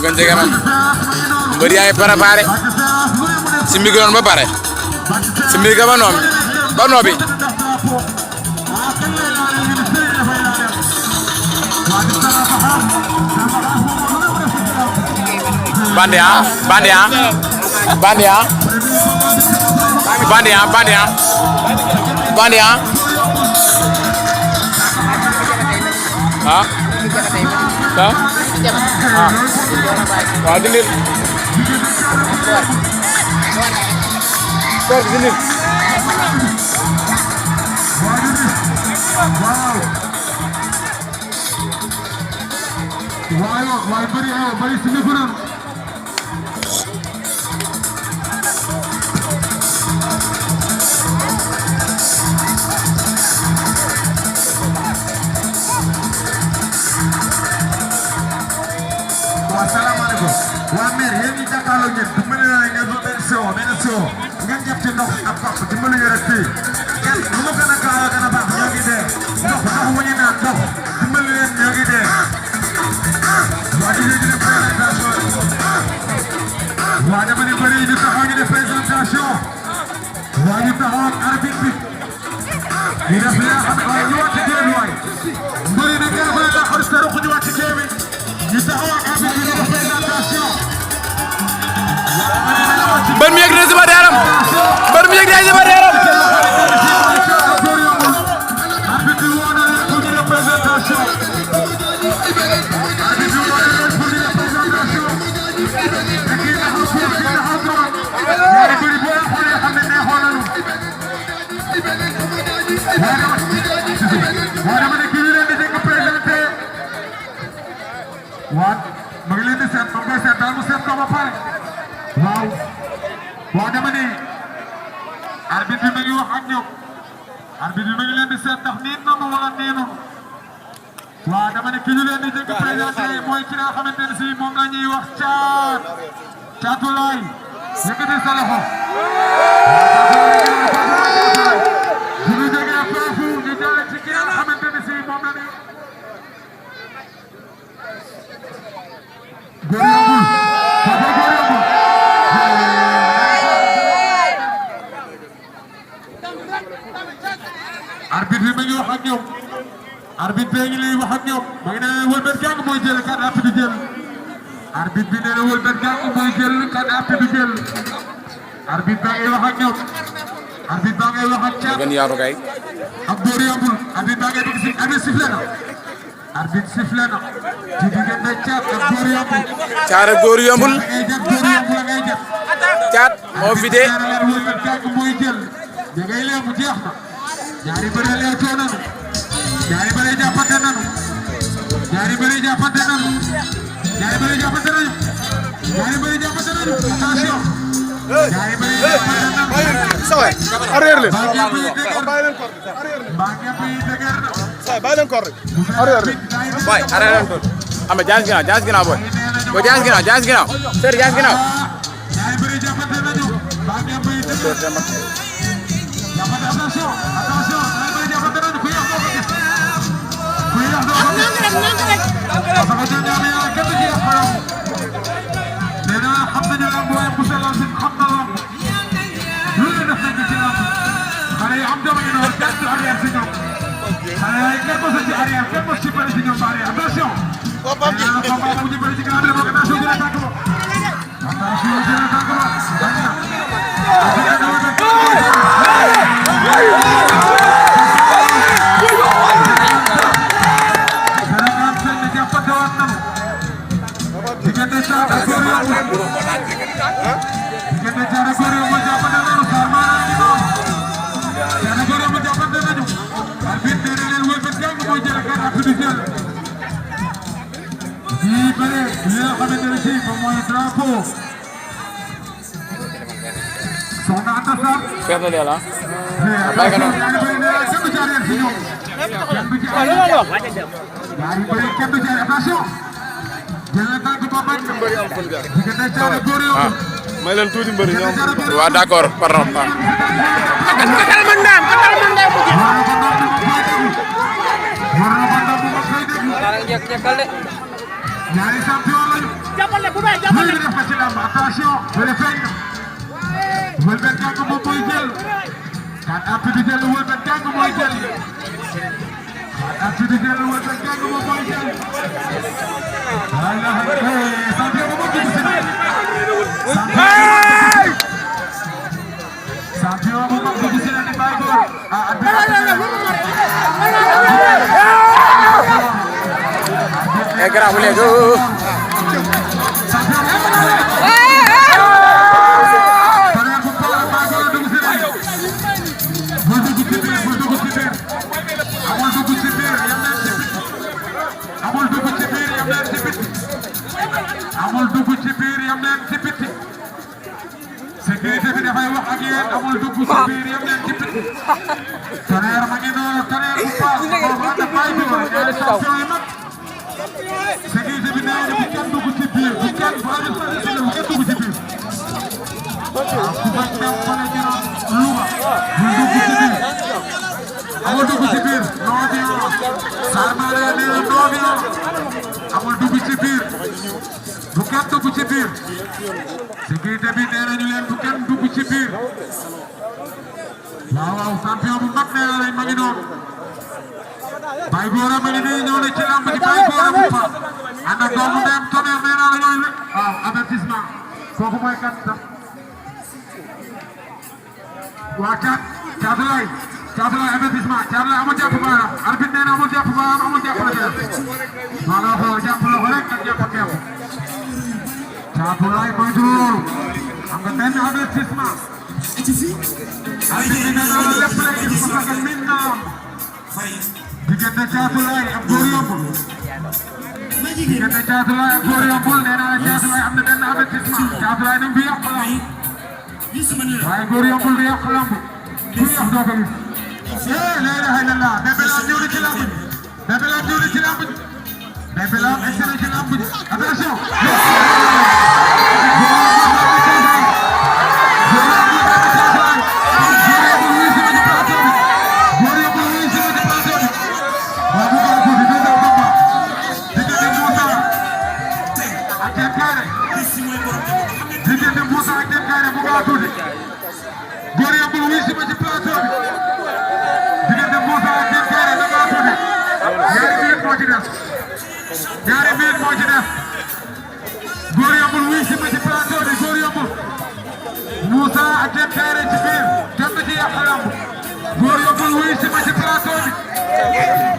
gën jege man mbër yaa ngi préparé si micro ba pare si micro ba noobi Bandia ah waaw dindil bari si micro Assalamualaikum. Waa maire yéen ñi jàkkaarloo ngeen dimbali na ngeen ba benn siwo ngeen jàpp ci ndox ak pap dimbali ñu rek fii kenn lu mu gën a gaaw a gën a baax ñoo ngi dee ndox mu ñu naan ndox dimbali leen ñoo ngi dee waa di leen di def présentation waa dama ne bëri ñu taxaw ñu def présentation waa ñu taxaw ak arbitre bi ñu def li nga xam ne waaye ñu wàcc jéem waay mbëri na ngeen bëri daa xam sa ruq ñu wàcc jéem mbër mi yëg na si ba deeram mbër mi yëg na si ba deeram ma ngi leen di seet ma ngi koy seet daal mu seet ko ba pare waaw waaw dama ne arbitre bi mi ngi wax ak ñoom arbitre bi mi ngi leen di seet ndax niin nanu wala niinu waaw dama ne ki ñu leen di jëkk présenté mooy ki nga xamante ne si moom la ñuy wax Caatu Laay yëkkati sa loxo bu ñu jógee foofu ñu jële ci ki nga xamante ne si moom la ni arbitre bi mi ngi wax ak ñoom arbitre bi ngi lay wax ak ñoom ma ngi ne wëlbët gàng mooy jël kat appi du jël arbitre bi nee na wëlbët gàng mooy jël kat appi du jël arbitre ba ngay wax ak ñoom arbitre ba ngay wax ak Caat gën yaatu kay ak dóor yombul arbitre ba ngay bëgg si arbitre sifflé na arbitre sifflé na ci diggante Caat ak dóor yombul Caat ak dóor yombul ngay jëf Caat moo fi dee wëlbët gàng mooy jël da ngay leemu jeex na ñaari bëre leetoo nanu ñaari bëre jàppante nanu ñaari bëre jàppante nanu ñaari bëre jàppante nañu ñaari bëre jàppante nañu attention ñaari bëre jàppante nanu sawaay arrière leen mbaa ngeen bi dëgër na sawaay bàyyi leen kor rek arrière leen boy arrière leen ko ama jaas ginnaaw boy jaas ginnaaw sër jaas ginnaaw ñaari bëre jàppante nañu mbaa ngeen bi dëgër jàppante attention ñaari bëre jàppante nañu ku yàq doo ko gis ku yàq doo ko gis parce que ñoom ñaar kenn ci yàq yow nee naa xam nañu lamb waaye bu sellal si xam na lamb lu ne def nañ ci lamb xale yi am jom ñu noonu kenn du arrière si ñoom xale yi kenn mos a ci arrière kenn mos ci bëri si ñoom ba arrière attention nee naa combat bu ñu bëri ci gannaaw bi dama attention jëlee tànk ba attention jëlee tànk ba bañ na Perdre la bàyyi ko noonu may leen tuuti mbëri ñoom waaw d'accord pardon ñaari champion lañu def ko ci lamb attention wala feeñ wëlbët jàng moom mooy jël kan appi di jël wëlbët jàng mooy jël kan appi di jël wëlbët jàng moom mooy jël champion bu mag dugg si na champion bu mag dugg si na di bàyyi góor Gara boleh go. amul dugg ci biir yam leen ci biti sécurité bi dafay wax ak yéen amul dugg ci biir yam leen ci biti Tonnerre ma ngi noonu Tonnerre bu baax boobu ànd ak Baye Dóor ñaari champion yi mag sécurité bi nee na bu kenn dugg ci biir bu kenn bu kenn dugg ci biir waaw ku bañ dem fële ñu naan Louga bu dugg ci biir amul dugg ci biir non violence Salma nee na non violence amul dugg ci biir bu kenn dugg ci biir sécurité bi nee nañu leen bu kenn dugg ci biir waaw waaw champion bu mag nee na leen ma ngi noonu Baye Gora ma ngi nii ñëw na ci lamb ji Baye Gora bu fa ànd ak doomu ndeyam Tonnerre nee naa la ñooy waaw avertissement kooku mooy kat sax waa Thiatoulaye avertissement Thiatoulaye amul jàpp baaraam arbitre nee na amul jàpp baaraam amul jàpp la jël maanaam foo jàpp la ko rek ak jàpp keew Thiatoulaye moytu loolu xam nga benn avertissement arbitre nee na la lépp rek il faut que min na am diggante Thiatoulaye ak Góor Yombul diggante Thiatoulaye ak Góor Yombul nee na la Thiatoulaye am na benn avertissement Thiatoulaye ni mu fi yàq lamb waaye Góor Yombul di yàq lamb ku yàq doo ko gis la ilaha illallah Bébé Lam ñëw na ci lamb ji Bébé Lam ñëw na ci lamb ji Bébé Lam excellent ci lamb ji attention diggante Moussa ak Diène Kaïré mu gaaw tuuti Góor Yombul wuy si ma ci plateau bi diggante Moussa ak Diène Kaïré na gaaw tuuti ñaari minute moo ci def Góor Yombul wuy si ma ci plateau bi Góor Yombul Moussa ak Diène Kaïré ci biir jot na ci yàq lamb Góor Yombul wuy si ma ci plateau bi